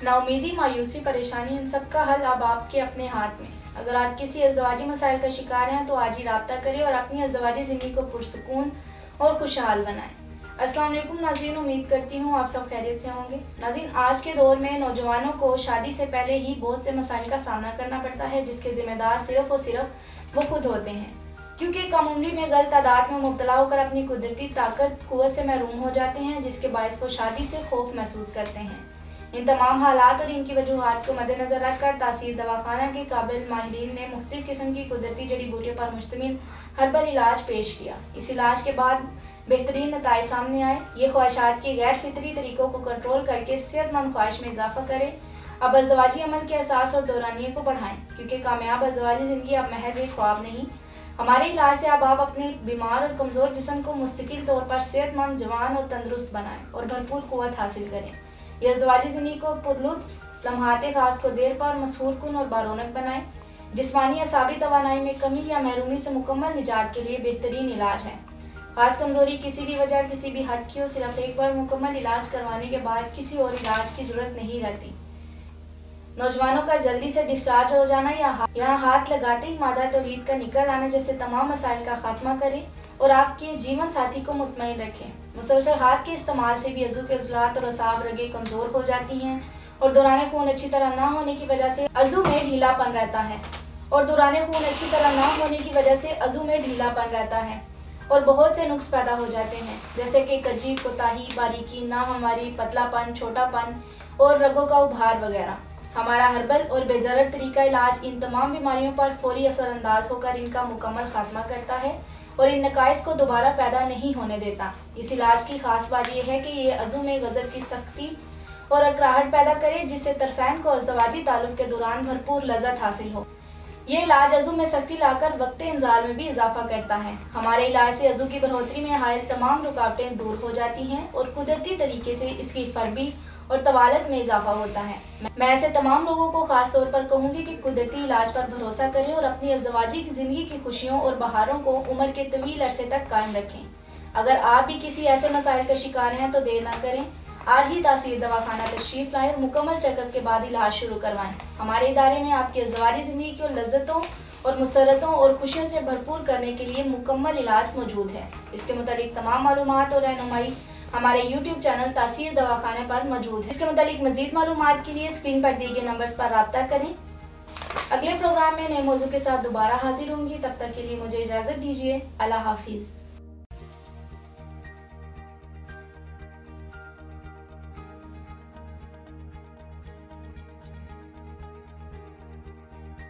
नाउमीदी, मायूसी, परेशानी, इन सब का हल अब आपके अपने हाथ में। अगर आप किसी अज़दवाजी मसाइल का शिकार हैं तो आज ही राब्ता करें और अपनी अज़दवाजी ज़िंदगी को पुरसुकून और खुशहाल बनाएं। अस्सलाम वालेकुम नाज़रीन, उम्मीद करती हूँ आप सब खैरियत से होंगे। नाज़रीन, आज के दौर में नौजवानों को शादी से पहले ही बहुत से मसाइल का सामना करना पड़ता है, जिसके ज़िम्मेदार सिर्फ़ और सिर्फ वो खुद होते हैं, क्योंकि कम उम्री में गलत आदत में मुब्तला होकर अपनी कुदरती ताकत कुव्वत से महरूम हो जाते हैं, जिसके बायस वो शादी से खौफ महसूस करते हैं। इन तमाम हालात और इनकी वजूहात को मद्देनजर रखकर तासीर दवाखाना के काबिल माहिरीन ने मुख्तलिफ किस्म की कुदरती जड़ी बूटियों पर मुश्तमिल हर्बल इलाज पेश किया। इस इलाज के बाद बेहतरीन नताइज सामने आए। ये ख्वाहिशात के गैर फितरी तरीकों को कंट्रोल करके सेहतमंद ख्वाहिश में इजाफा करें। अब अज़दवाजी अमल के एहसास और दौरानिये को बढ़ाएं, क्योंकि कामयाब अज़दवाजी ज़िंदगी अब महज एक ख्वाब नहीं। हमारे इलाज से अब आप अपने बीमार और कमज़ोर जिस्म को मुस्तकिल तौर पर सेहतमंद, जवान और तंदुरुस्त बनाएं और भरपूर कुव्वत हासिल करें। यह अज़दवाजी ज़िंदगी को पुरलुत्फ़ लम्हाते खास को देर पर मसहूर कुन और बारौनक बनाएं। जिस्मानी असाबी तवानाई में कमी या महरूमी से मुकम्मल निजात के लिए बेहतरीन इलाज है। खास कमजोरी किसी भी वजह, किसी भी हद की हो, सिर्फ एक बार मुकम्मल इलाज करवाने के बाद किसी और इलाज की जरूरत नहीं रहती। नौजवानों का जल्दी से डिस्चार्ज हो जाना या यहाँ हाथ लगाते ही मादा तौलीद का निकल आना जैसे तमाम मसाइल का खात्मा करें और आपके जीवन साथी को मुतमईन रखें। मुसलसल हाथ के इस्तेमाल से भी अज़ू के उज़लात और असाब रगें कमज़ोर हो जाती हैं और दौरान खून अच्छी तरह ना होने की वजह से अज़ू में ढीलापन रहता है और बहुत से नुक्स पैदा हो जाते हैं, जैसे कि कजी, कोताही, बारीकी, नाहमवारी, पतलापन, छोटापन और रगों का उभार वगैरह। हमारा हर्बल और बेज़रर तरीका इलाज इन तमाम बीमारियों पर फौरी असरअंदाज होकर इनका मुकम्मल खात्मा करता है और इन नकाइस को दोबारा पैदा नहीं होने देता। इस इलाज की खास बात यह है कि ये अज़ू में गज़ब की सख्ती और अकराहट पैदा करे, जिससे तरफ़ैन को अज़दवाजी ताल्लुक़ के दौरान भरपूर लज़्ज़त हासिल हो। ये इलाज अज़ू में सख्ती लाकर वक्त इंज़ाल में भी इजाफा करता है। हमारे इलाज से अज़ू की बढ़ोतरी में हायल तमाम रुकावटें दूर हो जाती हैं और कुदरती तरीके से इसकी फरबी और तवालत में इजाफा होता है। मैं ऐसे तमाम लोगों को खास तौर पर कहूँगी कि कुदरती इलाज पर भरोसा करें और अपनी अज़दवाजी की ज़िंदगी की खुशियों और बहारों को उम्र के तवील अरसे तक कायम रखें। अगर आप भी किसी ऐसे मसाइल का शिकार हैं तो देर ना करें, आज ही तासीर दवाखाना तशरीफ लाएं और मुकम्मल चेकअप के बाद इलाज शुरू करवाएं। हमारे इदारे में आपकी अज़दवाजी ज़िंदगी को लज्जतों और मुसर्रतों और खुशियों से भरपूर करने के लिए मुकम्मल इलाज मौजूद है। इसके मुतालिक तमाम मालूमात और रहनुमाई हमारे YouTube चैनल तासीर दवाखाने पर मौजूद है। इसके मुतालिक मज़ीद मालूमात के लिए स्क्रीन पर दिए गए नंबर्स पर राब्ता करें। अगले प्रोग्राम में नए मौजू के साथ दोबारा हाजिर होंगी। तब तक के लिए मुझे इजाज़त दीजिए। अल्लाह हाफिज़।